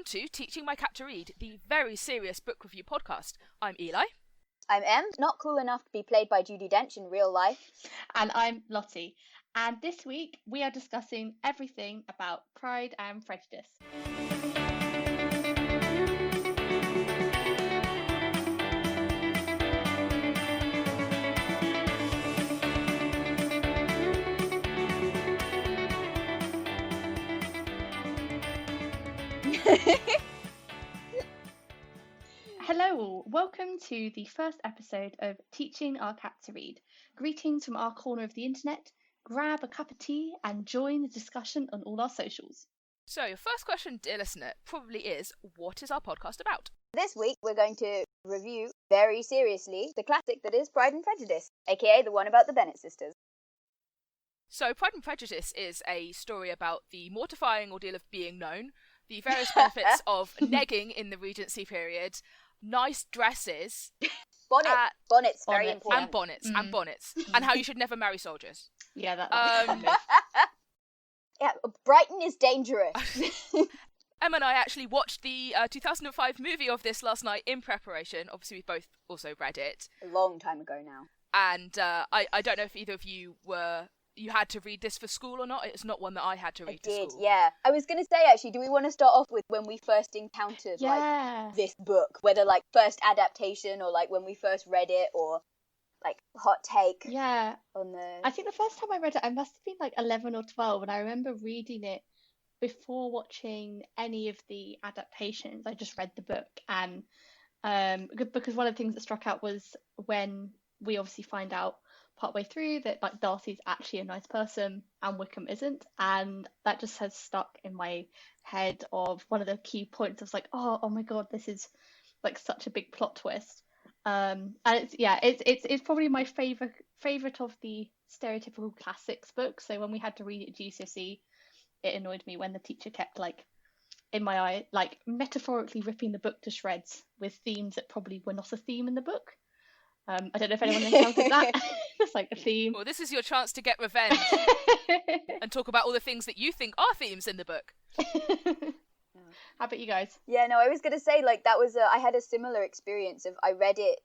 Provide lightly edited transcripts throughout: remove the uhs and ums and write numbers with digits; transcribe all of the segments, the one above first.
welcome to Teaching My Cat to Read, the very serious book review podcast. I'm Eli. I'm Em, not cool enough to be played by Judi Dench in real life. And I'm Lottie. And this week we are discussing everything about Pride and Prejudice. Hello all, welcome to the first episode of Teaching Our Cat to Read. Greetings from our corner of the internet. Grab a cup of tea and join the discussion on all our socials. So your first question, dear listener, probably is, what is our podcast about? This week we're going to review, very seriously, the classic that is Pride and Prejudice, aka the one about the Bennett sisters. So Pride and Prejudice is a story about the mortifying ordeal of being known, the various benefits of negging in the Regency period, nice dresses, bonnets, very important, and bonnets, and how you should never marry soldiers. Yeah, that. Yeah, Brighton is dangerous. Emma and I actually watched the 2005 movie of this last night in preparation. Obviously, we both also read it. A long time ago now. And I don't know if either of you had to read this for school or not. It's not one that I had to read for school. Yeah. I was going to say, actually, do we want to start off with when we first encountered like this book? Whether like first adaptation or like when we first read it, or like hot take. Yeah. On the... I think the first time I read it, I must have been like 11 or 12, and I remember reading it before watching any of the adaptations. I just read the book, and because one of the things that struck out was when we obviously find out partway through that like Darcy's actually a nice person and Wickham isn't, and that just has stuck in my head of one of the key points. I was like, oh my god, this is like such a big plot twist. And it's probably my favorite of the stereotypical classics books. So when we had to read it at GCSE, it annoyed me when the teacher kept like in my eye like metaphorically ripping the book to shreds with themes that probably were not a theme in the book. I don't know if anyone encountered that. It's like a theme. Well, this is your chance to get revenge and talk about all the things that you think are themes in the book. How about you guys? Yeah, no, I was going to say, like, that was I had a similar experience of, I read it,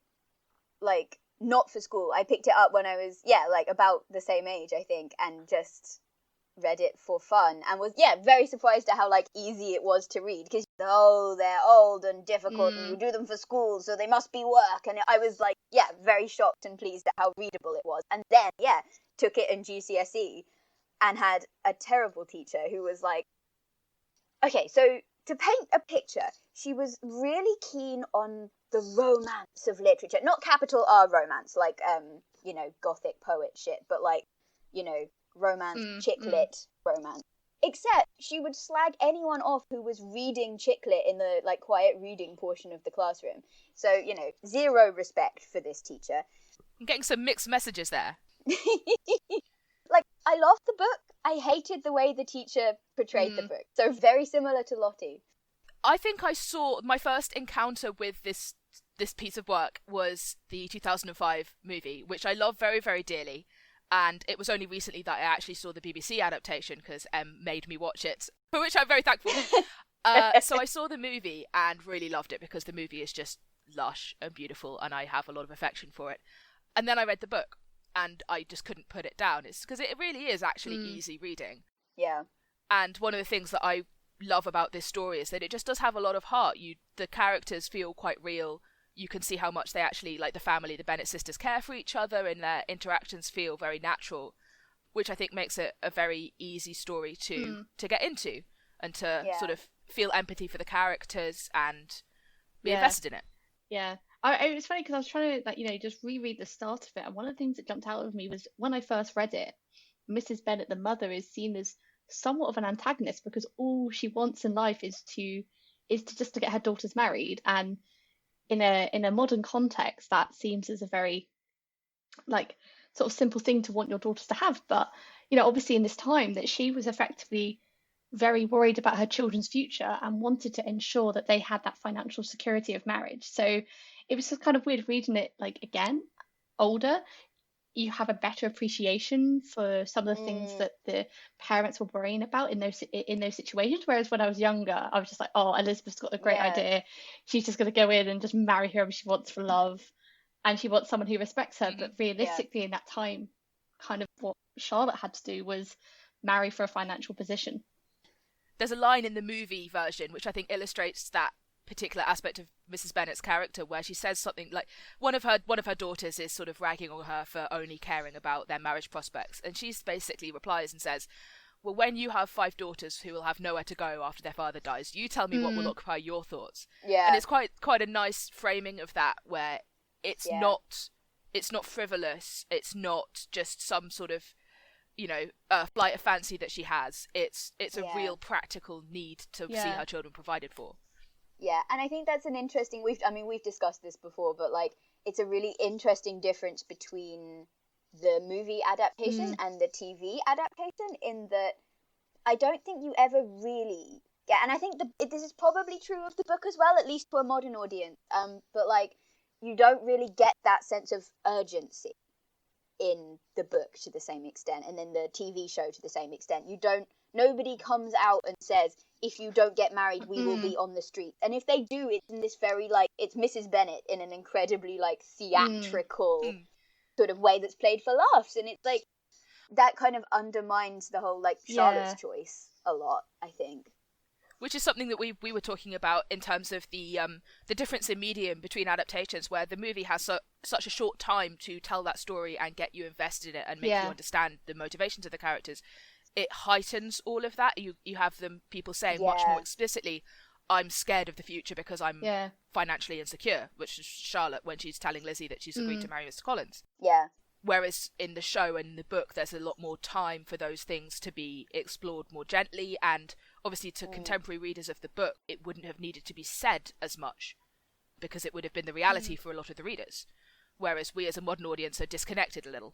like, not for school. I picked it up when I was, like, about the same age, I think, and just read it for fun, and was, very surprised at how, like, easy it was to read, because, they're old and difficult, and you do them for school, so they must be work, and I was, like, very shocked and pleased at how readable it was, and then, took it in GCSE, and had a terrible teacher who was like, okay, so to paint a picture, she was really keen on the romance of literature. Not capital R romance, like, gothic poet shit, but like, romance, chick lit romance. Except she would slag anyone off who was reading chick lit in the, like, quiet reading portion of the classroom. So, zero respect for this teacher. I'm getting some mixed messages there. Like, I loved the book. I hated the way the teacher portrayed the book. So very similar to Lottie. I think I saw my first encounter with this piece of work was the 2005 movie, which I love very, very dearly. And it was only recently that I actually saw the BBC adaptation, because Em made me watch it, for which I'm very thankful. So I saw the movie and really loved it, because the movie is just lush and beautiful, and I have a lot of affection for it. And then I read the book, and I just couldn't put it down. It's because it really is actually easy reading. Yeah. And one of the things that I love about this story is that it just does have a lot of heart. The characters feel quite real. You can see how much they actually, like the family, the Bennett sisters, care for each other, and their interactions feel very natural, which I think makes it a very easy story to get into, and to sort of feel empathy for the characters and be invested in it. Yeah. It was funny because I was trying to, just reread the start of it, and one of the things that jumped out of me was when I first read it, Mrs. Bennett, the mother, is seen as somewhat of an antagonist, because all she wants in life is to just to get her daughters married, and in a modern context that seems as a very like sort of simple thing to want your daughters to have, but obviously in this time that she was effectively very worried about her children's future and wanted to ensure that they had that financial security of marriage. So it was just kind of weird reading it like again older. you have a better appreciation for some of the things that the parents were worrying about in those situations. Whereas when I was younger, I was just like, oh, Elizabeth's got a great idea. She's just going to go in and just marry whoever she wants for love, and she wants someone who respects her. But realistically, in that time, kind of what Charlotte had to do was marry for a financial position. There's a line in the movie version which I think illustrates that particular aspect of Mrs. Bennet's character, where she says something like one of her daughters is sort of ragging on her for only caring about their marriage prospects, and she basically replies and says, well, when you have 5 daughters who will have nowhere to go after their father dies, you tell me what will occupy your thoughts. And it's quite a nice framing of that, where it's not frivolous, it's not just some sort of, you know, flight of fancy that she has. It's a real practical need to see her children provided for. Yeah, and I think that's an interesting, we've discussed this before, but like it's a really interesting difference between the movie adaptation and the TV adaptation, in that I don't think you ever really get, and I think this is probably true of the book as well, at least to a modern audience, but like you don't really get that sense of urgency in the book to the same extent, and then the TV show to the same extent. Nobody comes out and says, if you don't get married, we will be on the street. And if they do, it's in this very, like, it's Mrs. Bennett in an incredibly, like, theatrical sort of way that's played for laughs. And it's like, that kind of undermines the whole, like, Charlotte's choice a lot, I think. Which is something that we were talking about in terms of the difference in medium between adaptations, where the movie has such a short time to tell that story and get you invested in it and make you understand the motivations of the characters. It heightens all of that. You have people saying much more explicitly, I'm scared of the future because I'm financially insecure, which is Charlotte when she's telling Lizzie that she's agreed to marry Mr. Collins. Yeah. Whereas in the show and the book, there's a lot more time for those things to be explored more gently, and obviously to contemporary readers of the book, it wouldn't have needed to be said as much because it would have been the reality for a lot of the readers. Whereas we as a modern audience are disconnected a little.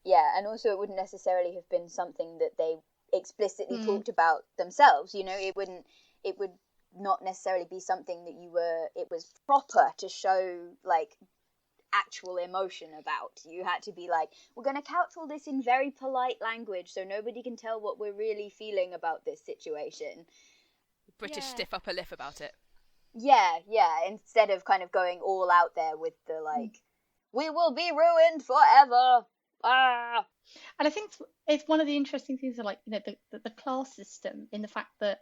Yeah, and also it wouldn't necessarily have been something that they explicitly talked about themselves. You know, it would not necessarily be something that it was proper to show, like, actual emotion about. You had to be like, we're going to couch all this in very polite language so nobody can tell what we're really feeling about this situation. British stiff upper lip about it. Yeah, instead of kind of going all out there with the, like, we will be ruined forever. Ah. And I think it's one of the interesting things of, like, you know, the class system, in the fact that,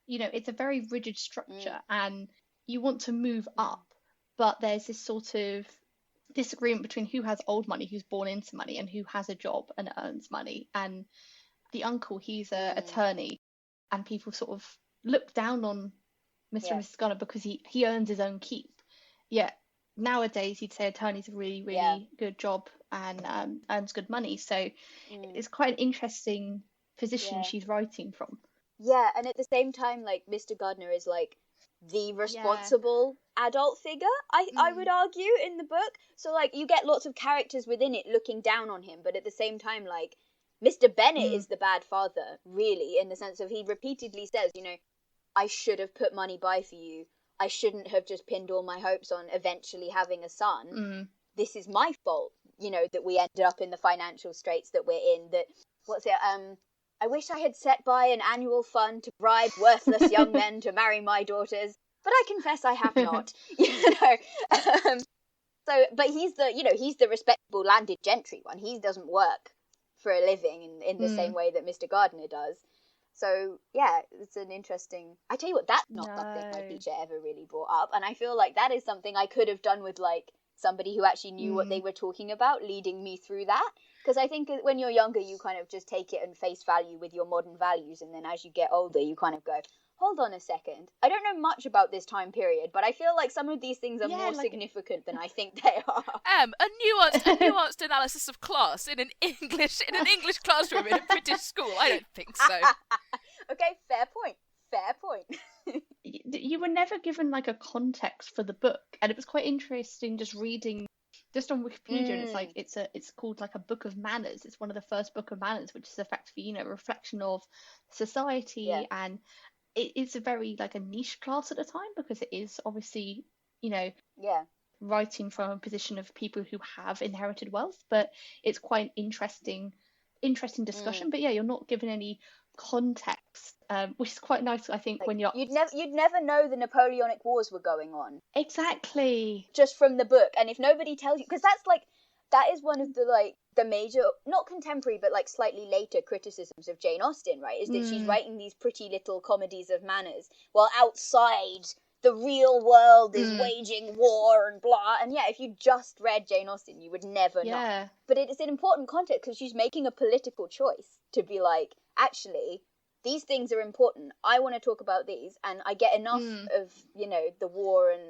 you know, it's a very rigid structure and you want to move up, but there's this sort of disagreement between who has old money, who's born into money, and who has a job and earns money. And the uncle, he's an attorney, and people sort of look down on Mr. and Mrs. Gunner because he earns his own keep. Yet nowadays you'd say attorney's a really, really good job and earns good money. So it's quite an interesting position she's writing from. Yeah, and at the same time, like, Mr. Gardner is, like, the responsible adult figure, I would argue, in the book. So, like, you get lots of characters within it looking down on him, but at the same time, like, Mr. Bennett is the bad father, really, in the sense of he repeatedly says, you know, I should have put money by for you. I shouldn't have just pinned all my hopes on eventually having a son. This is my fault, you know, that we ended up in the financial straits that we're in. I wish I had set by an annual fund to bribe worthless young men to marry my daughters, but I confess I have not. You know, but he's the respectable landed gentry one. He doesn't work for a living in the same way that Mr. Gardner does. So yeah, it's an interesting. I tell you what, that's not something my teacher ever really brought up, and I feel like that is something I could have done with, like, somebody who actually knew what they were talking about, leading me through that. Because I think when you're younger, you kind of just take it and face value with your modern values, and then as you get older, you kind of go, hold on a second. I don't know much about this time period, but I feel like some of these things are more significant than I think they are. A nuanced analysis of class in an English classroom in a British school. I don't think so. Okay, fair point. You were never given, like, a context for the book, and it was quite interesting just reading just on Wikipedia, and it's like it's called, like, a book of manners. It's one of the first book of manners, which is effectively, you know, a reflection of society, and it's a very, like, a niche class at the time, because it is obviously, you know, writing from a position of people who have inherited wealth, but it's quite an interesting discussion. But yeah, you're not given any context, which is quite nice, I think, Like, when you're you'd never know the Napoleonic Wars were going on exactly just from the book. And if nobody tells you, because that is one of the the major, not contemporary, but slightly later criticisms of Jane Austen, right? Is that she's writing these pretty little comedies of manners while outside the real world is waging war and blah. And yeah, if you just read Jane Austen, you would never know. But it is an important context because she's making a political choice to be like, actually, these things are important. I want to talk about these, and I get enough of, the war and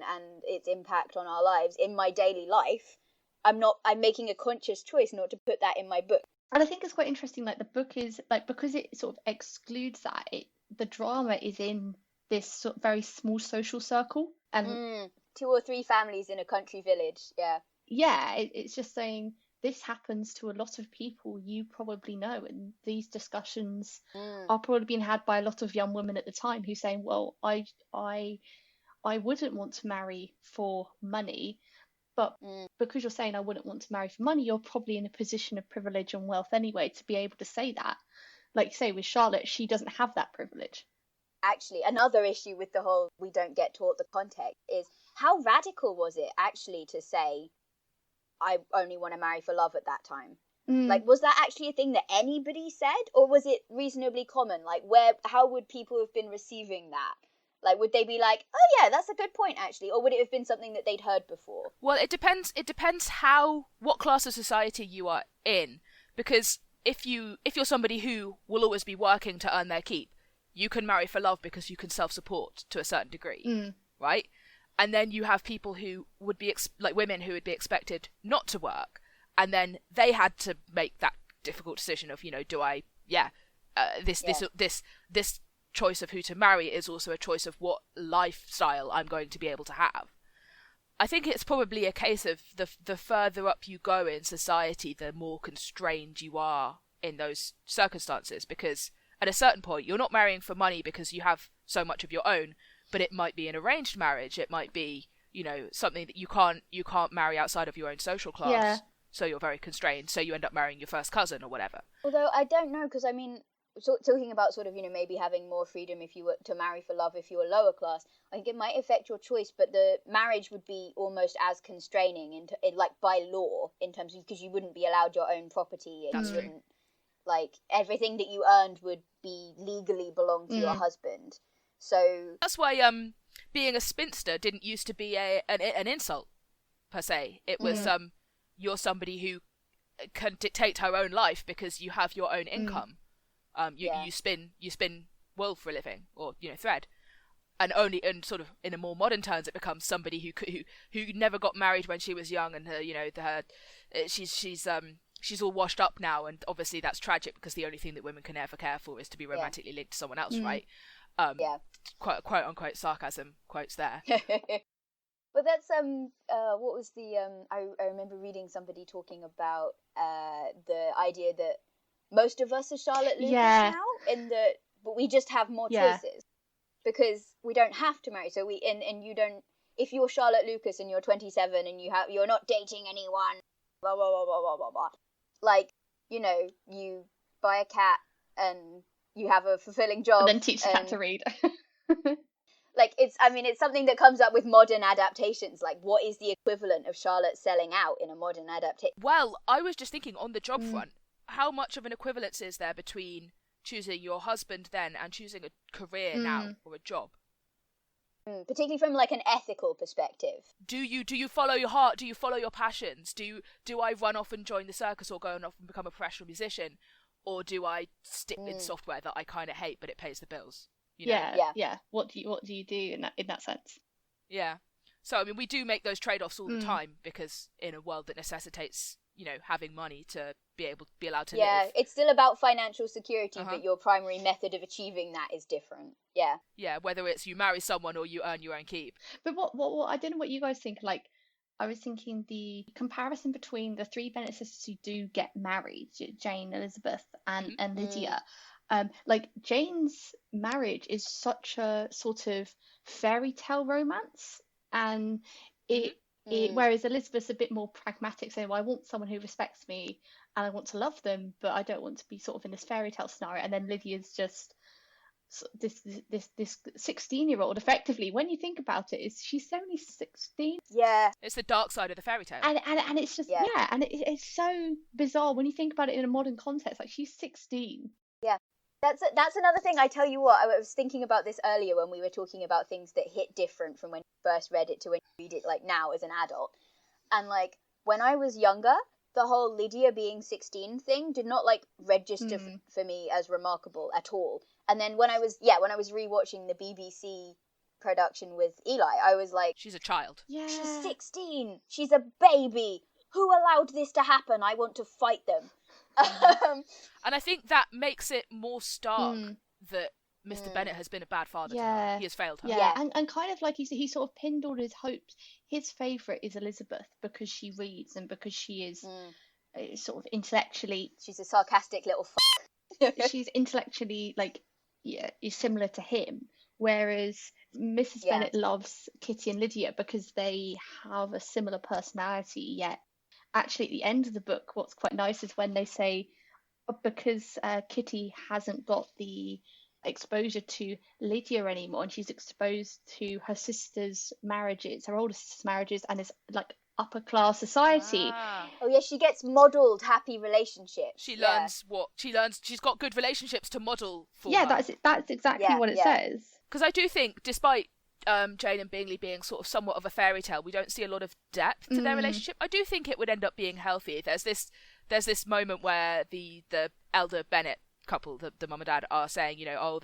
its impact on our lives in my daily life. I'm making a conscious choice not to put that in my book. And I think it's quite interesting, the book is, because it sort of excludes that, the drama is in this sort of very small social circle. And 2 or 3 families in a country village, it's just saying, this happens to a lot of people you probably know, and these discussions are probably being had by a lot of young women at the time who saying, well, I wouldn't want to marry for money, but because you're saying I wouldn't want to marry for money, you're probably in a position of privilege and wealth anyway to be able to say that. Like you say with Charlotte, she doesn't have that privilege. Actually, another issue with the whole we don't get taught the context is how radical was it actually to say I only want to marry for love at that time? Was that actually a thing that anybody said, or was it reasonably common? How would people have been receiving that? Would they be like, oh yeah, that's a good point actually, or would it have been something that they'd heard before? Well, it depends what class of society you are in, because if you're somebody who will always be working to earn their keep, you can marry for love because you can self-support to a certain degree, right? And then you have people who would be women who would be expected not to work, and then they had to make that difficult decision of, do I, this choice of who to marry is also a choice of what lifestyle I'm going to be able to have. I think it's probably a case of the further up you go in society, the more constrained you are in those circumstances, because at a certain point you're not marrying for money because you have so much of your own, but it might be an arranged marriage, it might be, something that you can't marry outside of your own social class, so you're very constrained, so you end up marrying your first cousin or whatever. Although I don't know, because I mean, talking about sort of, maybe having more freedom if you were to marry for love if you were lower class, I think it might affect your choice, but the marriage would be almost as constraining in by law, in terms of, because you wouldn't be allowed your own property, and you wouldn't, everything that you earned would be legally belong to your husband. So that's why being a spinster didn't used to be an insult per se. It was you're somebody who can dictate her own life because you have your own income. You spin wool for a living, or thread, and only in sort of in a more modern terms it becomes somebody who never got married when she was young, and her she's all washed up now, and obviously that's tragic because the only thing that women can ever care for is to be romantically linked to someone else, right? Quote unquote sarcasm quotes there. But that's what was the I remember reading somebody talking about the idea that most of us are Charlotte Lucas now, but we just have more choices because we don't have to marry. So and you don't, if you're Charlotte Lucas and you're 27 and you're not dating anyone, blah blah blah blah blah blah blah. You buy a cat and you have a fulfilling job, and then teach the cat to read. It's something that comes up with modern adaptations. What is the equivalent of Charlotte selling out in a modern adaptation? Well, I was just thinking on the job front, how much of an equivalence is there between choosing your husband then and choosing a career now, or a job? Particularly from an ethical perspective. Do you follow your heart? Do you follow your passions? Do I run off and join the circus, or go off and become a professional musician, or do I stick with software that I kind of hate but it pays the bills? Yeah. What do you do in that sense? Yeah. So I mean, we do make those trade-offs all the time, because in a world that necessitates having money to be allowed to live. Yeah, it's still about financial security, but your primary method of achieving that is different. Yeah. Yeah, whether it's you marry someone or you earn your own keep. But what I don't know what you guys think. I was thinking the comparison between the 3 Bennett sisters who do get married, Jane, Elizabeth, and Lydia. Jane's marriage is such a sort of fairy tale romance, and Whereas Elizabeth's a bit more pragmatic, saying, well, I want someone who respects me and I want to love them, but I don't want to be sort of in this fairy tale scenario. And then Lydia's just this 16-year-old, effectively, when you think about it, is she's only 16. Yeah, it's the dark side of the fairy tale. And it's just and it's so bizarre when you think about it in a modern context. Like, she's 16. Yeah, that's another thing. I tell you what, I was thinking about this earlier when we were talking about things that hit different from when you first read it to when you read it like now as an adult. And like when I was younger, the whole Lydia being 16 thing did not like register for me as remarkable at all. And then when I was rewatching the BBC production with Eli, I was like, she's a child. Yeah. She's 16. She's a baby. Who allowed this to happen? I want to fight them. And I think that makes it more stark that Mr. Bennett has been a bad father to her. He has failed her. Yeah, and kind of like he sort of pinned all his hopes. His favourite is Elizabeth because she reads and because she is sort of intellectually... She's a sarcastic little she's intellectually, like, is similar to him. Whereas Mrs. Bennett loves Kitty and Lydia because they have a similar personality, yet actually at the end of the book, what's quite nice is when they say, because Kitty hasn't got the exposure to Lydia anymore, and she's exposed to her sister's marriages, her older sister's marriages, and is like upper class society. Oh yeah, she gets modelled happy relationships. She learns what she learns. She's got good relationships to model for. Yeah, that's exactly what it says. Because I do think, despite Jane and Bingley being sort of somewhat of a fairy tale, we don't see a lot of depth to their relationship. I do think it would end up being healthy. There's this moment where the elder Bennett couple, the mum and dad, are saying, you know,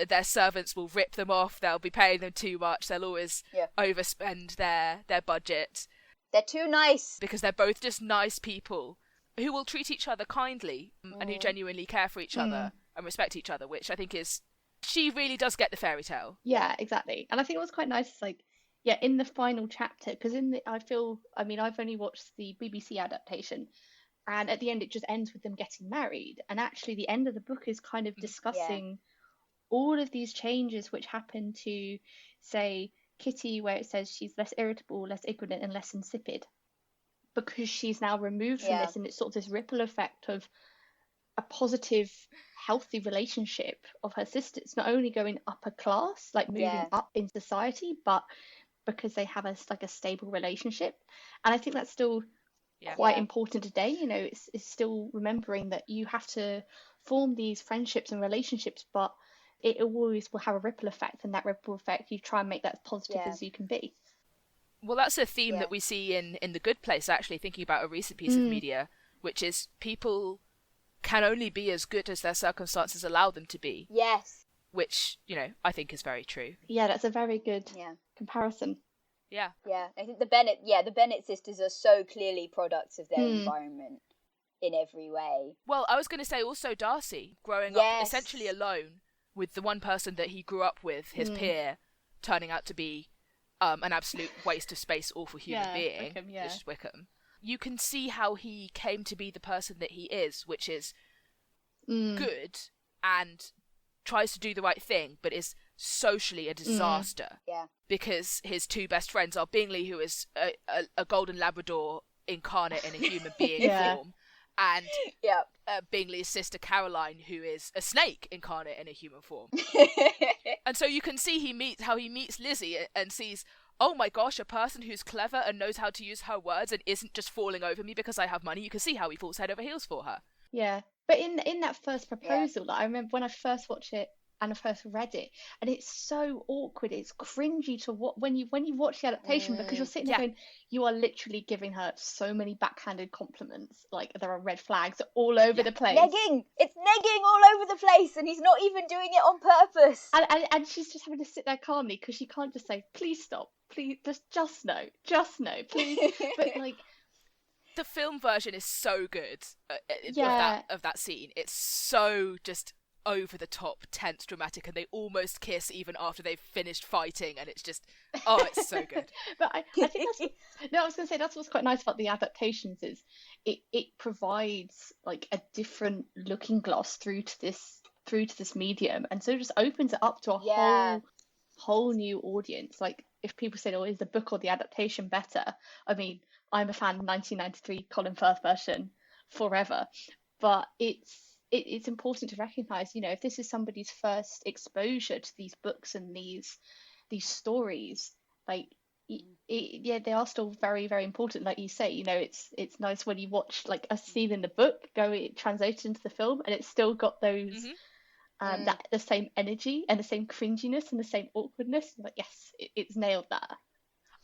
their servants will rip them off, they'll be paying them too much, they'll always overspend their budget. They're too nice. Because they're both just nice people who will treat each other kindly and who genuinely care for each other and respect each other, which I think is... She really does get the fairy tale. Yeah, exactly. And I think it was quite nice, like, in the final chapter, because I've only watched the BBC adaptation, and at the end it just ends with them getting married. And actually the end of the book is kind of discussing all of these changes which happen to, say, Kitty, where it says she's less irritable, less ignorant, and less insipid, because she's now removed from this, and it's sort of this ripple effect of a positive, healthy relationship of her sisters, not only going upper class, like moving up in society, but because they have a stable relationship. And I think that's still quite important today. You know, it's still remembering that you have to form these friendships and relationships, but it always will have a ripple effect, and that ripple effect, you try and make that as positive as you can be. Well, that's a theme that we see in The Good Place, actually, thinking about a recent piece of media, which is people can only be as good as their circumstances allow them to be. Yes. Which, you know, I think is very true. Yeah, that's a very good comparison. Yeah. Yeah, I think the Bennett sisters are so clearly products of their environment in every way. Well, I was going to say also Darcy, growing up essentially alone with the one person that he grew up with, his peer, turning out to be an absolute waste of space, awful human being. Wickham, This is Wickham. You can see how he came to be the person that he is, which is good and tries to do the right thing, but is socially a disaster. Yeah. Because his two best friends are Bingley, who is a golden Labrador incarnate in a human being form, and Bingley's sister Caroline, who is a snake incarnate in a human form. And so you can see how he meets Lizzie and sees, oh my gosh, a person who's clever and knows how to use her words and isn't just falling over me because I have money. You can see how he falls head over heels for her. Yeah, but in that first proposal, like, I remember when I first watched it and I first read it, and it's so awkward, it's cringy to when you watch the adaptation, because you're sitting there going, you are literally giving her so many backhanded compliments, like there are red flags all over the place. It's negging all over the place, and he's not even doing it on purpose. And she's just having to sit there calmly, because she can't just say, please stop, please, just no, please. But like, the film version is so good of that scene. It's so just over the top, tense, dramatic, and they almost kiss even after they've finished fighting, and it's just, it's so good. But I think I was going to say that's what's quite nice about the adaptations is it provides like a different looking glass through to this medium, and so it just opens it up to a whole new audience. Like, if people say, oh, is the book or the adaptation better? I mean, I'm a fan of 1993 Colin Firth version forever, but it's important to recognize, if this is somebody's first exposure to these books and these stories, like, yeah, they are still very, very important. Like you say, it's nice when you watch like a scene in the book translated into the film, and it's still got those that the same energy and the same cringiness and the same awkwardness. Like, yes, it's nailed that.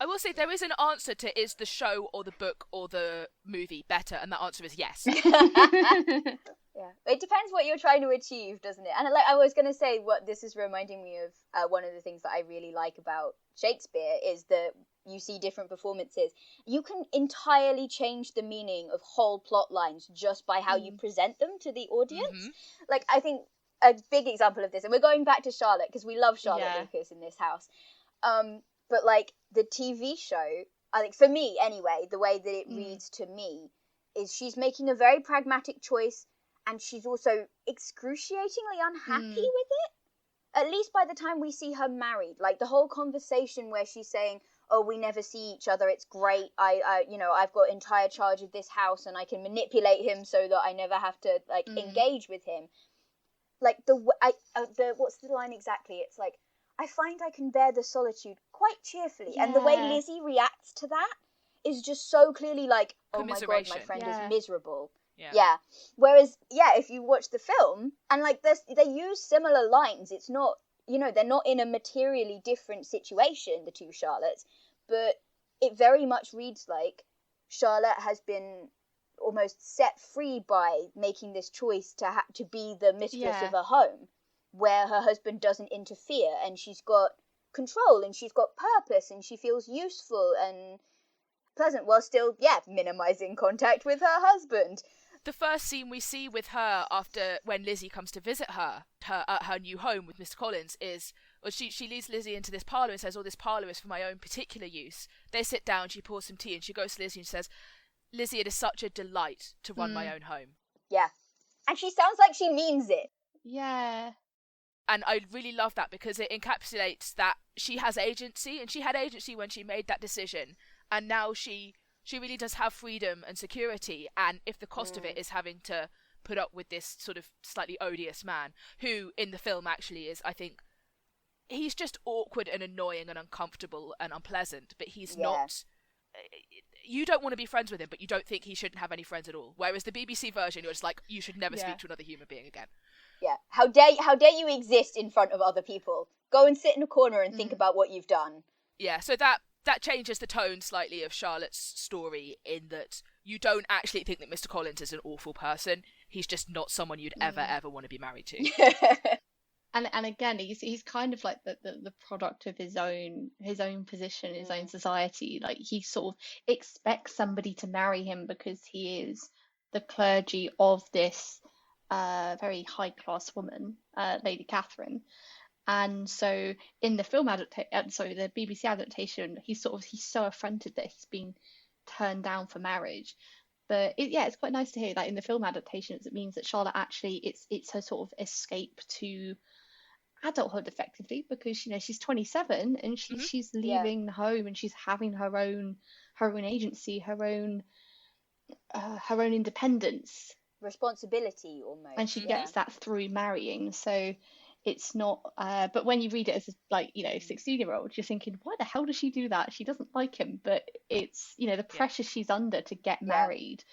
I will say there is an answer to is the show or the book or the movie better, and that answer is yes. Yeah, it depends what you're trying to achieve, doesn't it? And like I was going to say, what this is reminding me of, one of the things that I really like about Shakespeare is that you see different performances. You can entirely change the meaning of whole plot lines just by how you present them to the audience. Like, I think a big example of this, and we're going back to Charlotte because we love Charlotte Lucas in this house. But like the TV show, I think for me anyway, the way that it reads to me is she's making a very pragmatic choice, and she's also excruciatingly unhappy with it. At least by the time we see her married, like the whole conversation where she's saying, "Oh, we never see each other. It's great. I've got entire charge of this house, and I can manipulate him so that I never have to like engage with him." Like the what's the line exactly? It's like, I find I can bear the solitude quite cheerfully, and the way Lizzie reacts to that is just so clearly like, oh my god, my friend is miserable. Yeah. Whereas, if you watch the film, and like they use similar lines, it's not, they're not in a materially different situation, the two Charlottes, but it very much reads like Charlotte has been almost set free by making this choice to be the mistress of a home where her husband doesn't interfere, and she's got control and she's got purpose and she feels useful and pleasant while still minimizing contact with her husband. The first scene we see with her after when Lizzie comes to visit her at her new home with Mr. Collins is, well, she leads Lizzie into this parlour and says, "Oh, this parlour is for my own particular use." They sit down, she pours some tea, and she goes to Lizzie and says, "Lizzie, it is such a delight to run my own home." Yeah. And she sounds like she means it. Yeah. And I really love that because it encapsulates that she has agency, and she had agency when she made that decision, and now she really does have freedom and security, and if the cost of it is having to put up with this sort of slightly odious man, who in the film actually is, I think, he's just awkward and annoying and uncomfortable and unpleasant, but he's not... You don't want to be friends with him, but you don't think he shouldn't have any friends at all. Whereas the BBC version, you're just like, you should never speak to another human being again. Yeah, how dare you exist in front of other people? Go and sit in a corner and think about what you've done. Yeah, so that changes the tone slightly of Charlotte's story in that you don't actually think that Mr. Collins is an awful person. He's just not someone you'd ever want to be married to. And again, he's kind of like the product of his own position, his own society. Like, he sort of expects somebody to marry him because he is the clergy of this very high class woman, Lady Catherine. And so in the film the BBC adaptation, he's so affronted that he's been turned down for marriage. But it's quite nice to hear that in the film adaptations, it means that Charlotte actually, it's her sort of escape to adulthood effectively, because she's 27 and she's leaving home, and she's having her own agency, her own independence, responsibility almost, and she gets that through marrying. So it's not but when you read it as a 16-year-old, you're thinking, why the hell does she do that? She doesn't like him. But it's the pressure she's under to get married.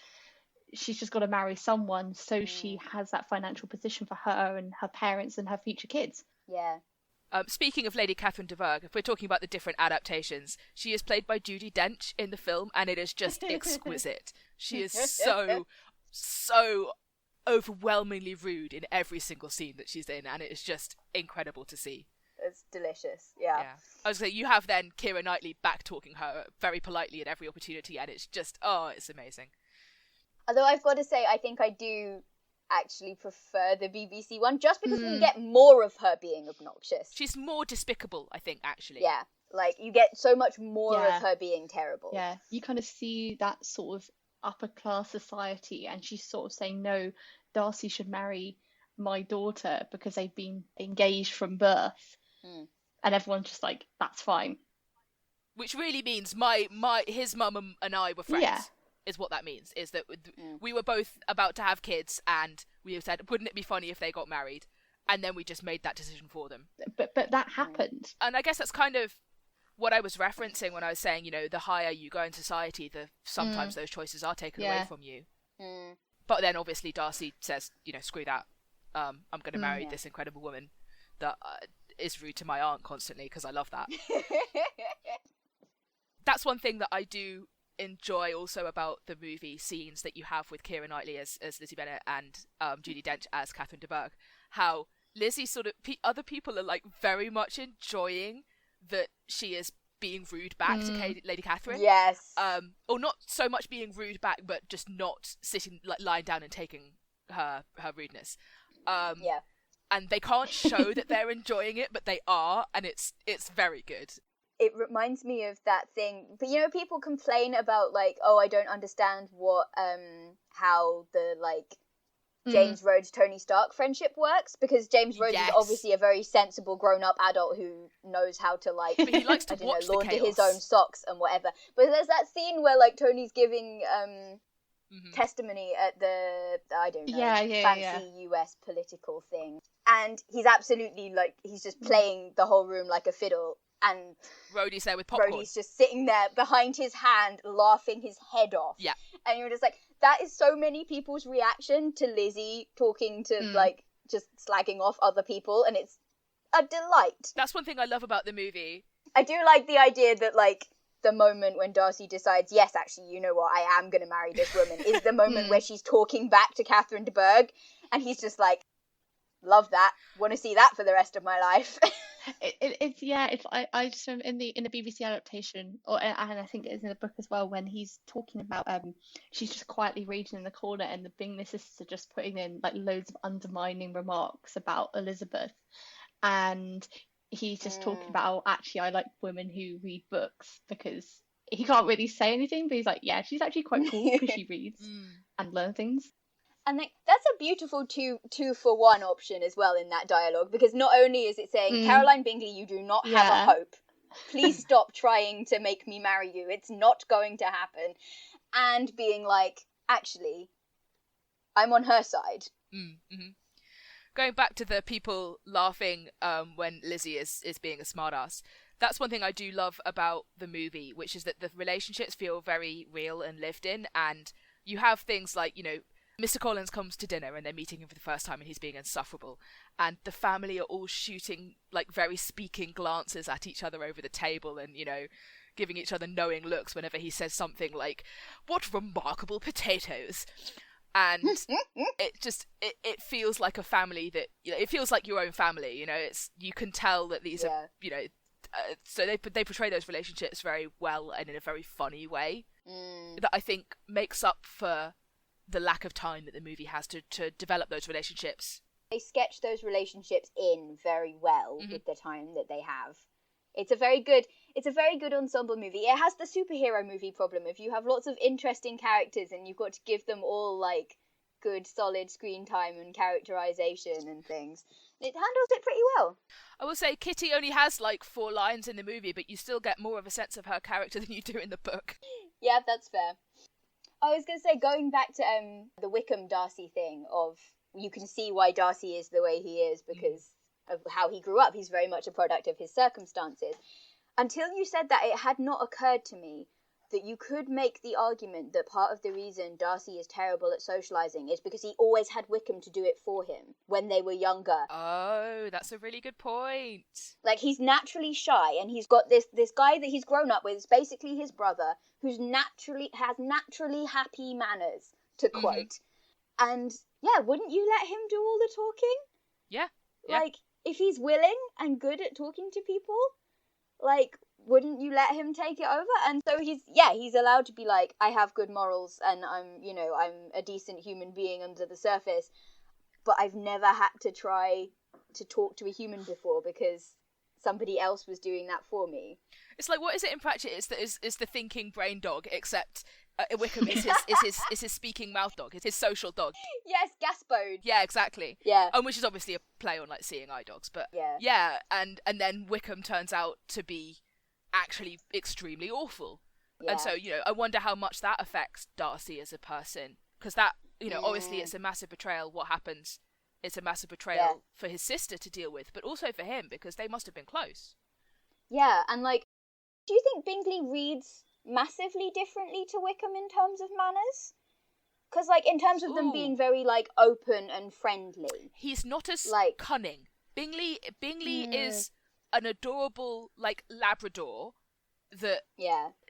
She's just got to marry someone so she has that financial position for her and her parents and her future kids. Speaking of Lady Catherine de Bourgh, if we're talking about the different adaptations, she is played by Judi Dench in the film, and it is just exquisite. She is so overwhelmingly rude in every single scene that she's in, and it is just incredible to see. It's delicious. Yeah. I was going to say, you have then Keira Knightley back talking her very politely at every opportunity, and it's just, it's amazing. Although I've got to say, I think I do actually prefer the BBC one, just because we get more of her being obnoxious. She's more despicable, I think, actually. Yeah, like, you get so much more of her being terrible. Yeah, you kind of see that sort of upper class society, and she's sort of saying, no, Darcy should marry my daughter because they've been engaged from birth. and everyone's just like, that's fine. Which really means his mum and I were friends. Yeah. Is what that means. Is that we were both about to have kids, and we said, wouldn't it be funny if they got married? And then we just made that decision for them. But that happened. And I guess that's kind of what I was referencing when I was saying, the higher you go in society, sometimes those choices are taken away from you. But then obviously Darcy says, screw that. I'm going to marry this incredible woman that is rude to my aunt constantly, because I love that. That's one thing that I do enjoy also about the movie scenes that you have with Keira Knightley as Lizzie Bennett and Judi Dench as Catherine de Bourgh. How Lizzie sort of other people are like very much enjoying that she is being rude back to Lady Catherine. Yes. Or not so much being rude back, but just not sitting, like lying down and taking her rudeness. Yeah. And they can't show that they're enjoying it, but they are, and it's very good. It reminds me of that thing, but people complain about like, oh, I don't understand how the like James Rhodes Tony Stark friendship works, because James Rhodes is obviously a very sensible grown up adult who knows how to like but he likes to launder his own socks and whatever. But there's that scene where like Tony's giving testimony at the fancy US political thing, and he's absolutely like he's just playing the whole room like a fiddle. And Rhodey's there with popcorn. Rhodey's just sitting there behind his hand, laughing his head off. Yeah. And you're just like, that is so many people's reaction to Lizzie talking to, like, just slagging off other people, and it's a delight. That's one thing I love about the movie. I do like the idea that, like, the moment when Darcy decides, yes, actually, you know what, I am going to marry this woman, is the moment where she's talking back to Catherine de Bourgh, and he's just like, love that, want to see that for the rest of my life. I just remember in the BBC adaptation, and I think it is in the book as well, when he's talking about she's just quietly reading in the corner, and the Bingley sisters are just putting in like loads of undermining remarks about Elizabeth, and he's just talking about, oh, actually I like women who read books, because he can't really say anything, but he's like, yeah, she's actually quite cool because she reads and learns things. And like that's a beautiful two for one option as well in that dialogue, because not only is it saying, Caroline Bingley, you do not have a hope. Please stop trying to make me marry you. It's not going to happen. And being like, actually, I'm on her side. Mm-hmm. Going back to the people laughing when Lizzie is being a smartass, that's one thing I do love about the movie, which is that the relationships feel very real and lived in, and you have things like, Mr. Collins comes to dinner and they're meeting him for the first time and he's being insufferable. And the family are all shooting, like, very speaking glances at each other over the table and, giving each other knowing looks whenever he says something like, what remarkable potatoes. And it feels like a family that, it feels like your own family, you can tell that these are, so they portray those relationships very well and in a very funny way that I think makes up for the lack of time that the movie has to develop those relationships. They sketch those relationships in very well with the time that they have. It's a very good ensemble movie. It has the superhero movie problem. If you have lots of interesting characters and you've got to give them all like good solid screen time and characterization and things, it handles it pretty well. I will say Kitty only has like 4 lines in the movie, but you still get more of a sense of her character than you do in the book. Yeah, that's fair. I was going to say, going back to the Wickham Darcy thing of, you can see why Darcy is the way he is because of how he grew up. He's very much a product of his circumstances. Until you said that, it had not occurred to me that you could make the argument that part of the reason Darcy is terrible at socialising is because he always had Wickham to do it for him when they were younger. Oh, that's a really good point. Like, he's naturally shy, and he's got this guy that he's grown up with, is basically his brother, who's has naturally happy manners, to quote. And, yeah, wouldn't you let him do all the talking? Yeah. Like, if he's willing and good at talking to people, like, wouldn't you let him take it over? And so he's allowed to be like, I have good morals and I'm a decent human being under the surface, but I've never had to try to talk to a human before because somebody else was doing that for me. It's like, what is it in practice? It's the thinking brain dog, except Wickham is his speaking mouth dog. It's his social dog. Yes, Gaspode. Yeah, exactly. Yeah. And which is obviously a play on like seeing eye dogs, but yeah, and then Wickham turns out to be actually extremely awful. Yeah. And so, I wonder how much that affects Darcy as a person, because that, obviously it's a massive betrayal. What happens? It's a massive betrayal for his sister to deal with, but also for him, because they must have been close. Yeah, and like, do you think Bingley reads massively differently to Wickham in terms of manners? Because, like, in terms of them being very, like, open and friendly. He's not as like, cunning. Bingley is an adorable, like, Labrador that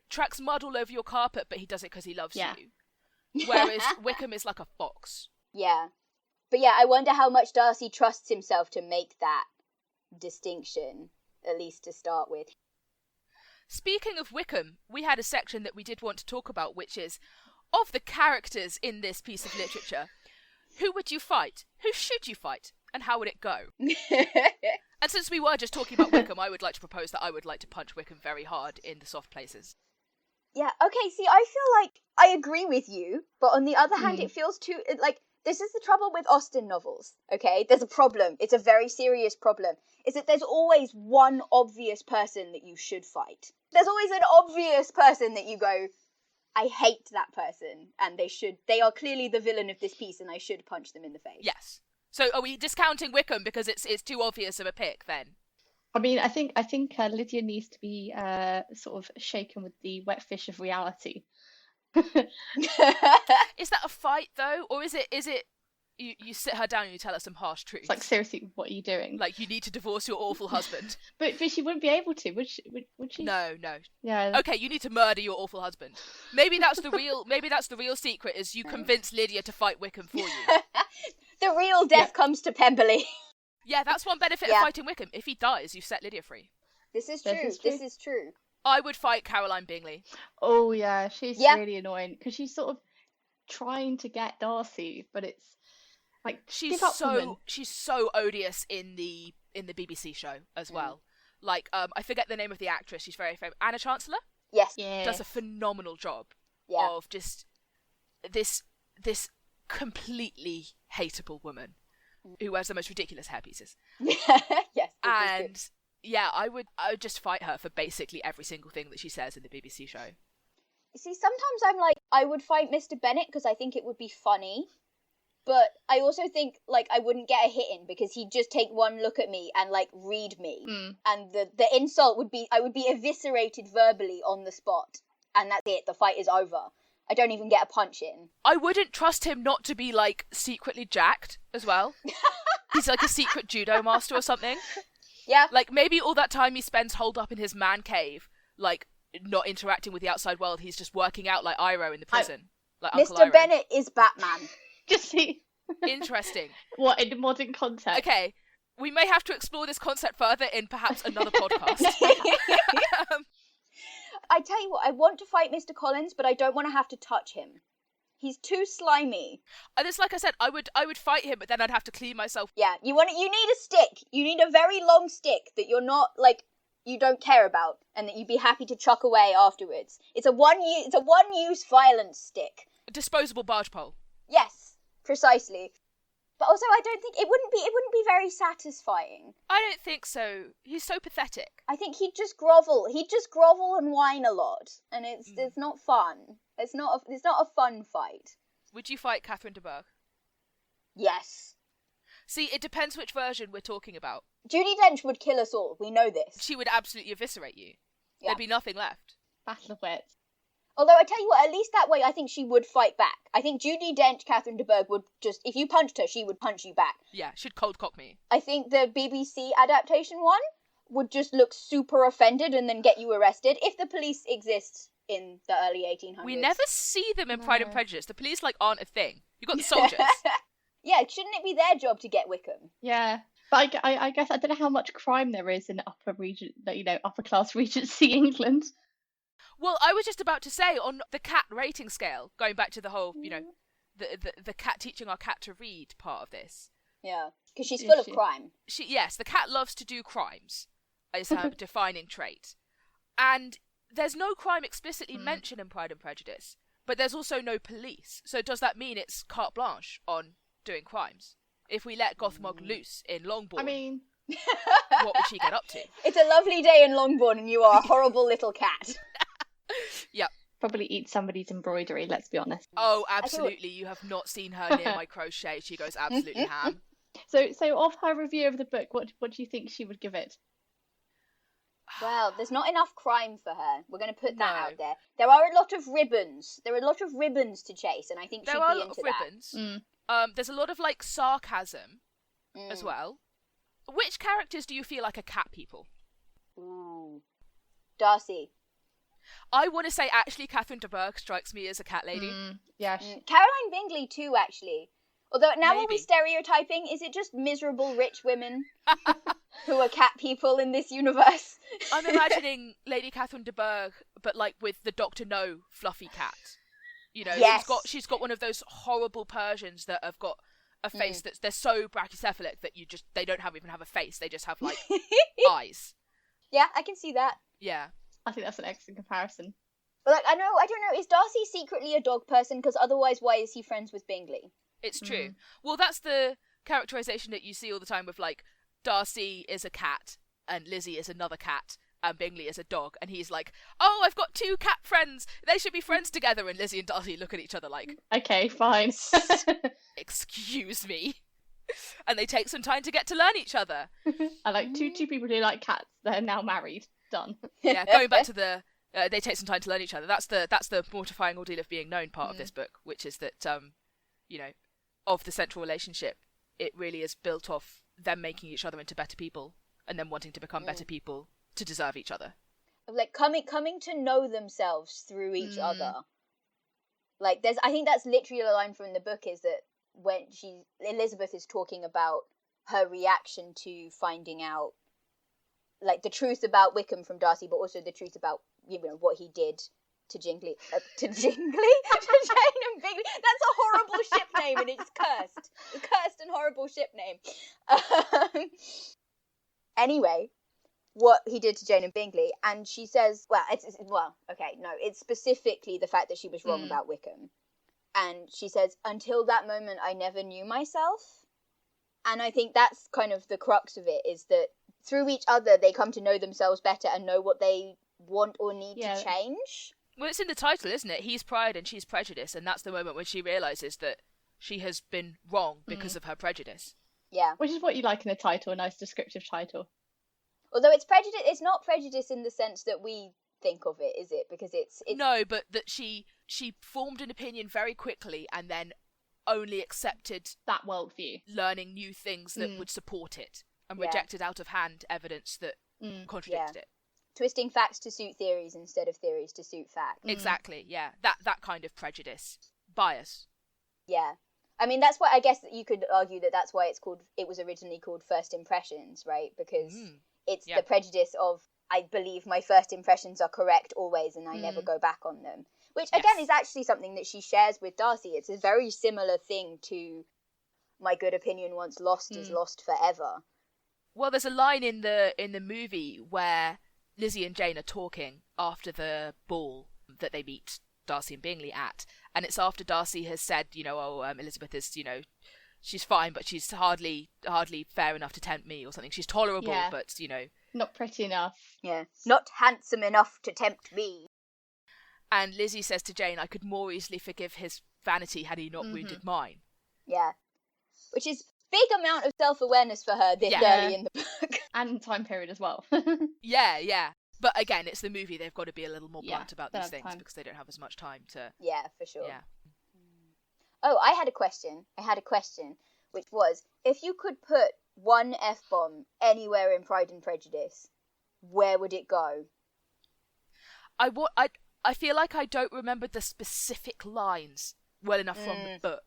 tracks mud all over your carpet, but he does it because he loves you. Whereas Wickham is like a fox. Yeah. But yeah, I wonder how much Darcy trusts himself to make that distinction, at least to start with. Speaking of Wickham, we had a section that we did want to talk about, which is, of the characters in this piece of literature, who would you fight? Who should you fight? And how would it go? And since we were just talking about Wickham, I would like to propose that I would like to punch Wickham very hard in the soft places. Yeah, okay, see, I feel like I agree with you, but on the other hand, it feels too, like, this is the trouble with Austen novels, okay? There's a problem. It's a very serious problem. Is that there's always one obvious person that you should fight. There's always an obvious person that you go, I hate that person, and they are clearly the villain of this piece, and I should punch them in the face. Yes. So are we discounting Wickham because it's too obvious of a pick then? I mean, I think Lydia needs to be sort of shaken with the wet fish of reality. Is that a fight though, or is it you sit her down and you tell her some harsh truths? It's like, seriously, what are you doing? Like, you need to divorce your awful husband. but she wouldn't be able to, would she? No. Yeah. Okay, you need to murder your awful husband. Maybe that's the real secret, is you convince Lydia to fight Wickham for you. The real death comes to Pemberley. Yeah, that's one benefit of fighting Wickham. If he dies, you've set Lydia free. This is true. I would fight Caroline Bingley. Oh yeah, she's really annoying because she's sort of trying to get Darcy, but it's like she's so odious in the BBC show as well. Like I forget the name of the actress. She's very famous. Anna Chancellor. Yes. Does a phenomenal job of just this completely hateable woman who wears the most ridiculous hairpieces. Yes. And yeah, I would just fight her for basically every single thing that she says in the BBC show. See, sometimes I'm like, I would fight Mr. Bennett because I think it would be funny. But I also think, like, I wouldn't get a hit in because he'd just take one look at me and, like, read me. And the insult would be, I would be eviscerated verbally on the spot. And that's it. The fight is over. I don't even get a punch in. I wouldn't trust him not to be, like, secretly jacked as well. He's like a secret judo master or something. Yeah. Like, maybe all that time he spends holed up in his man cave, like, not interacting with the outside world, he's just working out like Iroh in the prison. Like Uncle Mr. Iroh. Bennett is Batman. Just see. Interesting. What, in the modern context? Okay, we may have to explore this concept further in perhaps another podcast. I tell you what, I want to fight Mr. Collins, but I don't want to have to touch him. He's too slimy. And it's like I said, I would fight him, but then I'd have to clean myself. Yeah, you need a stick. You need a very long stick that you're not, like, you don't care about, and that you'd be happy to chuck away afterwards. It's a one-use violence stick. A disposable barge pole. Yes, precisely. But also, I don't think it wouldn't be very satisfying. I don't think so. He's so pathetic. I think he'd just grovel. He'd just grovel and whine a lot, and it's not fun. It's not a fun fight. Would you fight Catherine de Bourgh? Yes. See, it depends which version we're talking about. Judi Dench would kill us all. We know this. She would absolutely eviscerate you. Yeah. There'd be nothing left. Battle of wits. Although, I tell you what, at least that way, I think she would fight back. I think Judi Dench, Catherine de Bourgh would just, if you punched her, she would punch you back. Yeah, she'd cold cock me. I think the BBC adaptation one would just look super offended and then get you arrested, if the police exist in the early 1800s. We never see them in Pride and Prejudice. The police, like, aren't a thing. You've got the soldiers. Yeah, shouldn't it be their job to get Wickham? Yeah. But I guess I don't know how much crime there is in upper class Regency England. Well, I was just about to say, on the cat rating scale, going back to the whole, the cat teaching our cat to read part of this. Yeah, because she's full of crime. Yes, the cat loves to do crimes. is her defining trait. And there's no crime explicitly mentioned in Pride and Prejudice, but there's also no police. So does that mean it's carte blanche on doing crimes? If we let Gothmog loose in Longbourn, I mean, what would she get up to? It's a lovely day in Longbourn and you are a horrible little cat. Yep. probably eat somebody's embroidery, let's be honest. Oh, absolutely. You have not seen her near my crochet. She goes absolutely ham. So of her review of the book, what do you think she would give it? Well, there's not enough crime for her. We're going to put that out there. There are a lot of ribbons. There are a lot of ribbons to chase, and I think she'd be into that. There are a lot of ribbons. There's a lot of, like, sarcasm as well. Which characters do you feel like are cat people? Ooh. Darcy. I want to say, actually, Catherine de Bourgh strikes me as a cat lady. Yeah. Caroline Bingley, too, actually. Although, now are we stereotyping? Is it just miserable rich women who are cat people in this universe? I'm imagining Lady Catherine de Bourgh, but, like, with the Dr. No fluffy cat. You know, yes. she's got one of those horrible Persians that have got a face that's, they're so brachycephalic that they don't even have a face. They just have, like, eyes. Yeah, I can see that. Yeah. I think that's an excellent comparison. But, like, I don't know, is Darcy secretly a dog person? Because otherwise, why is he friends with Bingley? It's true. Well, that's the characterization that you see all the time with, like, Darcy is a cat and Lizzie is another cat and Bingley is a dog, and he's like, oh, I've got two cat friends, they should be friends together, and Lizzie and Darcy look at each other like, okay, fine. Excuse me. And they take some time to get to learn each other. I like two people who like cats, they're now married. Done. Yeah, going back to the they take some time to learn each other. That's the mortifying ordeal of being known part of this book, which is that you know, of the central relationship, it really is built off them making each other into better people and then wanting to become better people to deserve each other. Like coming to know themselves through each other. Like I think that's literally a line from the book, is that when Elizabeth is talking about her reaction to finding out, like, the truth about Wickham from Darcy, but also the truth about, you know, what he did to Jingley, to Jane and Bingley. That's a horrible ship name, and it's cursed. A cursed and horrible ship name. Anyway, what he did to Jane and Bingley, and she says, it's specifically the fact that she was wrong about Wickham. And she says, until that moment, I never knew myself. And I think that's kind of the crux of it, is that through each other, they come to know themselves better and know what they want or need to change. Well, it's in the title, isn't it? He's Pride and she's Prejudice, and that's the moment when she realises that she has been wrong because of her prejudice. Yeah. Which is what you like in a title, a nice descriptive title. Although it's prejudice, it's not prejudice in the sense that we think of it, is it? Because it's... No, but that she formed an opinion very quickly and then only accepted that worldview, learning new things that would support it, and rejected out of hand evidence that contradicted it. Twisting facts to suit theories instead of theories to suit facts. Exactly, yeah. That kind of prejudice. Bias. Yeah. I mean, that's why I guess that you could argue that that's why it was originally called First Impressions, right? Because it's the prejudice of, I believe my first impressions are correct always and I never go back on them. Which, again, is actually something that she shares with Darcy. It's a very similar thing to my good opinion once lost is lost forever. Well, there's a line in the movie where Lizzie and Jane are talking after the ball that they meet Darcy and Bingley at, and it's after Darcy has said, you know, Elizabeth is, you know, she's fine, but she's hardly fair enough to tempt me or something. She's tolerable, but, you know, not pretty enough. Yeah, not handsome enough to tempt me. And Lizzie says to Jane, I could more easily forgive his vanity had he not wounded mine. Yeah, which is big amount of self-awareness for her this early in the book. And time period as well. Yeah. But again, it's the movie. They've got to be a little more blunt about these things because they don't have as much time to... Yeah, for sure. Yeah. Oh, I had a question, which was, if you could put one F-bomb anywhere in Pride and Prejudice, where would it go? I feel like I don't remember the specific lines well enough from the book.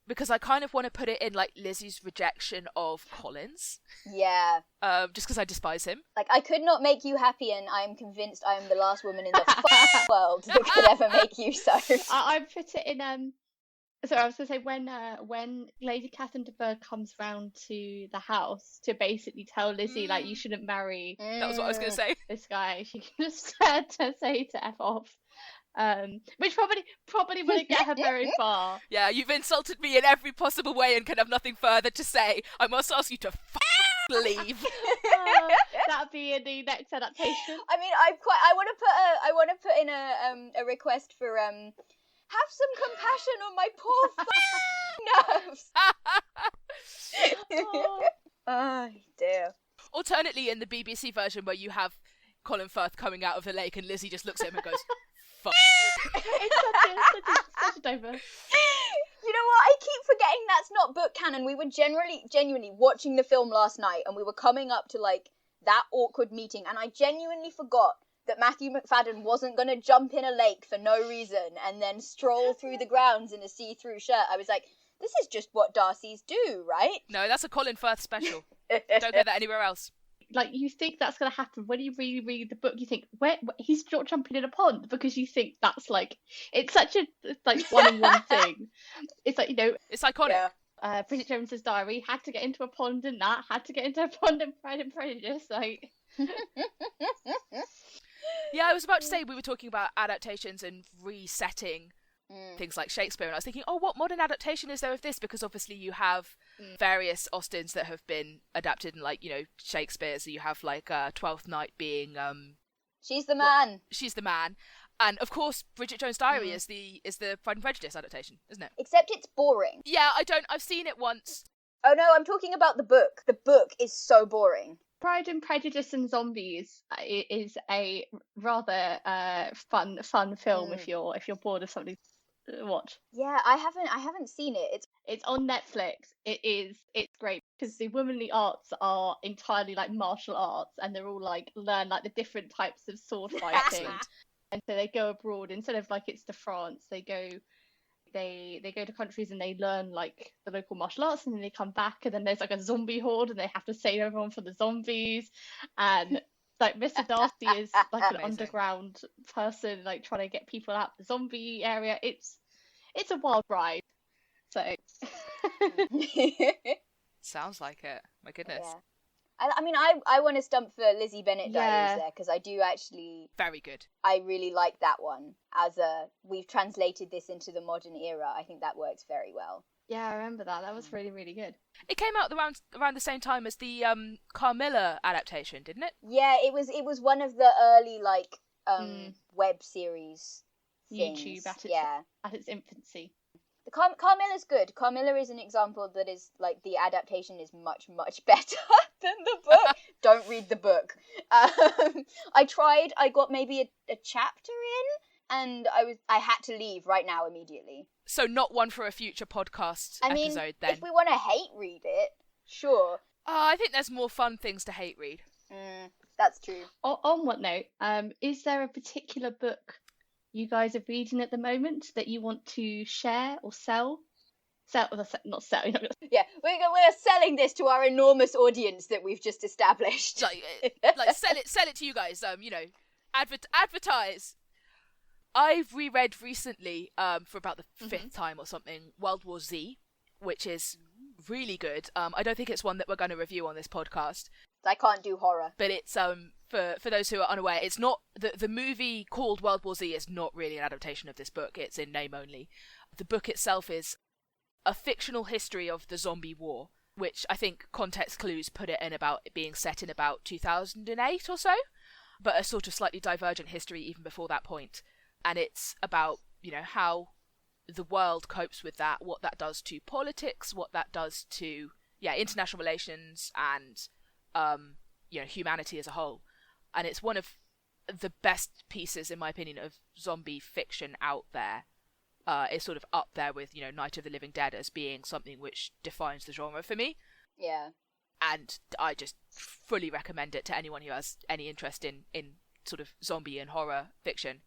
Because I kind of want to put it in, like, Lizzie's rejection of Collins. Yeah. Just because I despise him. Like, I could not make you happy, and I am convinced I am the last woman in the world that could ever make you so. I put it in So I was going to say when Lady Catherine de Bourgh comes round to the house to basically tell Lizzie like you shouldn't marry That was what I was going to say. this guy, she can just to say to F off, which probably wouldn't get her very far. Yeah, you've insulted me in every possible way and can have nothing further to say. I must ask you to leave. That'd be in the next adaptation. I mean, I want to put in a request for have some compassion on my poor nerves. Oh dear. Alternately, in the BBC version where you have Colin Firth coming out of the lake and Lizzie just looks at him and goes, "Fuck." It's such a diverse. You know what? I keep forgetting that's not book canon. We were genuinely watching the film last night, and we were coming up to like that awkward meeting, and I genuinely forgot that Matthew McFadden wasn't going to jump in a lake for no reason and then stroll through the grounds in a see-through shirt. I was like, this is just what Darcys do, right? No, that's a Colin Firth special. Don't get that anywhere else. Like, you think that's going to happen. When you really read the book, you think, where he's not jumping in a pond, because you think that's like, it's such a like one-on-one thing. It's like, you know, it's iconic. Yeah. Bridget Jones's Diary had to get into a pond in that, had to get into a pond in Pride and Prejudice, like. Yeah, I was about to say, we were talking about adaptations and resetting things like Shakespeare, and I was thinking, oh, what modern adaptation is there of this? Because obviously you have various Austens that have been adapted, and like, you know, Shakespeare's, you have like Twelfth Night being She's the Man. She's the Man. And of course, Bridget Jones' Diary is the Pride and Prejudice adaptation, isn't it? Except it's boring. Yeah, I've seen it once. Oh no, I'm talking about the book. The book is so boring. Pride and Prejudice and Zombies is a rather fun film if you're bored of something to watch. Yeah, I haven't seen it. It's on Netflix. It's great because the womanly arts are entirely like martial arts, and they're all like learn like the different types of sword fighting. And so they go abroad instead of like it's to France. They go to countries and they learn like the local martial arts, and then they come back, and then there's like a zombie horde and they have to save everyone from the zombies. And like Mr. Darcy is like an underground person like trying to get people out the zombie area. It's a wild ride. So sounds like it. My goodness. Yeah. I mean, I want to stump for Lizzie Bennett Diaries there, because I do actually... Very good. I really like that one. We've translated this into the modern era. I think that works very well. Yeah, I remember that. That was really, really good. It came out around the same time as the Carmilla adaptation, didn't it? Yeah, it was one of the early, like, web series things. YouTube at its infancy. Carmilla's good. Carmilla is an example that is, like, the adaptation is much, much better than the book. Don't read the book. I tried, I got maybe a chapter in, and I had to leave right now immediately. So not one for a future podcast episode, then. If we want to hate read it, sure. I think there's more fun things to hate read. That's true. On what note, is there a particular book you guys are reading at the moment that you want to share or sell? Not sell. Yeah, we're selling this to our enormous audience that we've just established. Like sell it to you guys. Advertise. I've reread recently, for about the fifth time or something, World War Z, which is really good. I don't think it's one that we're going to review on this podcast. I can't do horror. But it's for those who are unaware, it's not the movie called World War Z is not really an adaptation of this book. It's in name only. The book itself is a fictional history of the zombie war, which I think context clues put it in about it being set in about 2008 or so, but a sort of slightly divergent history even before that point. And it's about, you know, how the world copes with that, what that does to politics, what that does to international relations and humanity as a whole. And it's one of the best pieces, in my opinion, of zombie fiction out there. It's sort of up there with, Night of the Living Dead as being something which defines the genre for me. Yeah. And I just fully recommend it to anyone who has any interest in sort of zombie and horror fiction.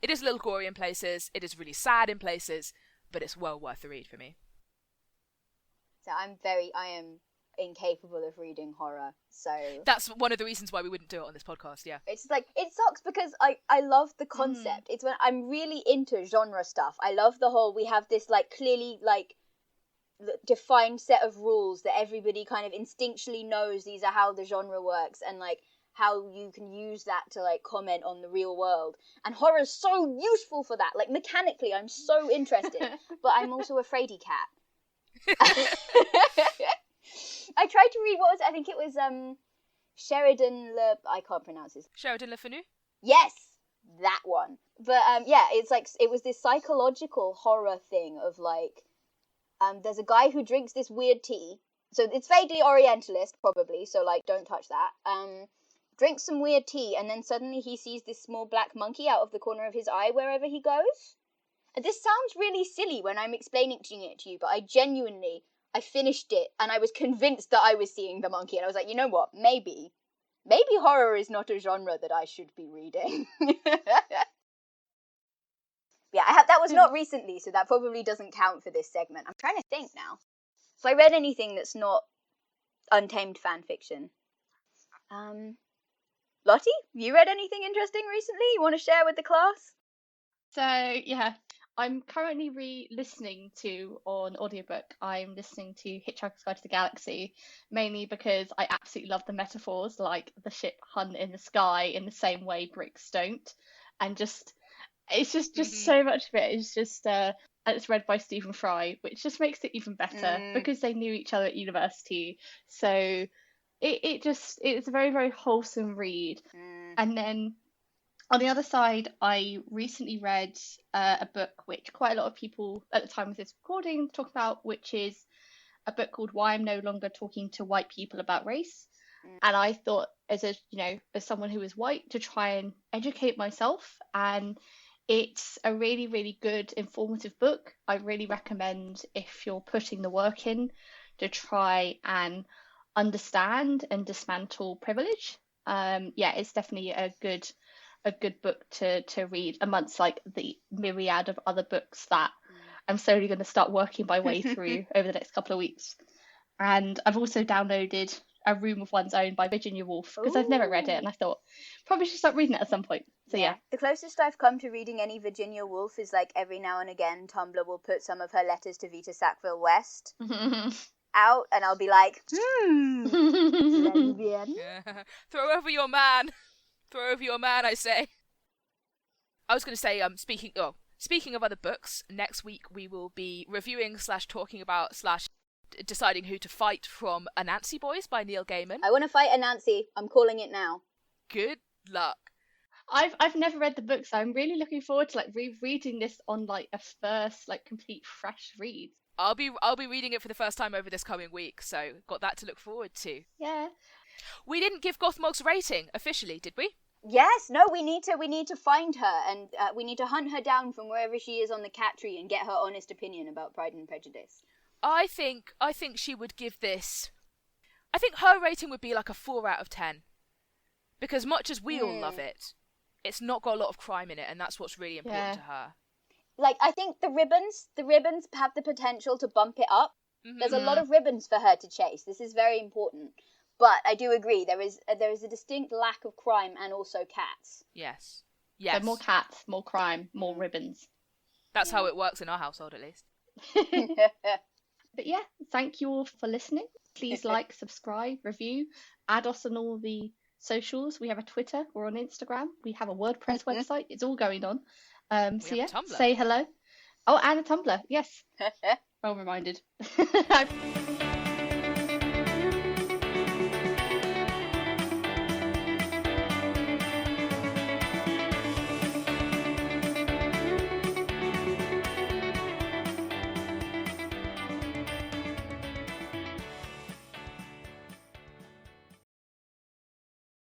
It is a little gory in places, it is really sad in places, but it's well worth the read for me. So incapable of reading horror. So that's one of the reasons why we wouldn't do it on this podcast. Yeah, it's like, it sucks because I love the concept. It's when I'm really into genre stuff. I love the whole, we have this like clearly like defined set of rules that everybody kind of instinctually knows these are how the genre works, and like how you can use that to like comment on the real world. And horror's so useful for that. Like mechanically, I'm so interested, but I'm also a fraidy cat. I tried to read, what was it? I think it was I can't pronounce this. Sheridan Le Fanu? Yes, that one. But yeah, it's like, it was this psychological horror thing of like, there's a guy who drinks this weird tea. So it's vaguely Orientalist, probably, so like, don't touch that. Drinks some weird tea, and then suddenly he sees this small black monkey out of the corner of his eye wherever he goes. And this sounds really silly when I'm explaining it to you, but I finished it, and I was convinced that I was seeing the monkey, and I was like, you know what, maybe horror is not a genre that I should be reading. Yeah, that was not recently, so that probably doesn't count for this segment. I'm trying to think now. If I read anything that's not Untamed fan fiction. Lottie, you read anything interesting recently you want to share with the class? So, yeah, I'm currently re-listening to, on audiobook, I'm listening to Hitchhiker's Guide to the Galaxy, mainly because I absolutely love the metaphors, like the ship hunt in the sky in the same way bricks don't. And just, it's just so much of it is just, and it's read by Stephen Fry, which just makes it even better because they knew each other at university. So it's a very, very wholesome read. And then on the other side, I recently read a book which quite a lot of people at the time of this recording talk about, which is a book called Why I'm No Longer Talking to White People About Race. And I thought, as someone who is white, to try and educate myself. And it's a really, really good, informative book. I really recommend, if you're putting the work in, to try and understand and dismantle privilege. It's definitely a good book to read amongst like the myriad of other books that I'm slowly going to start working my way through over the next couple of weeks. And I've also downloaded A Room of One's Own by Virginia Woolf, because I've never read it, and I thought probably should start reading it at some point. So yeah. The closest I've come to reading any Virginia Woolf is like every now and again Tumblr will put some of her letters to Vita Sackville West out, and I'll be like, lesbian. Throw over your man. Throw over your man, I say. I was going to say, speaking of other books, next week we will be reviewing / talking about / deciding who to fight from Anansi Boys by Neil Gaiman. I want to fight Anansi. I'm calling it now. Good luck. I've never read the book, so I'm really looking forward to like rereading this on like a first like complete fresh read. I'll be reading it for the first time over this coming week, so got that to look forward to. Yeah. We didn't give Gothmog's rating officially, did we? Yes, no, we need to find her, and we need to hunt her down from wherever she is on the cat tree and get her honest opinion about Pride and Prejudice. I think she would give this. I think her rating would be like a 4 out of 10, because much as we all love it, it's not got a lot of crime in it, and that's what's really important to her. Like, I think the ribbons have the potential to bump it up. There's a lot of ribbons for her to chase. This is very important. But I do agree, there is a distinct lack of crime and also cats. Yes. So more cats, more crime, more ribbons. That's how it works in our household, at least. But yeah, thank you all for listening. Please like, subscribe, review, add us on all the socials. We have a Twitter, we're on Instagram, we have a WordPress website. It's all going on. So yeah, say hello. Oh, and a Tumblr, yes. Well reminded.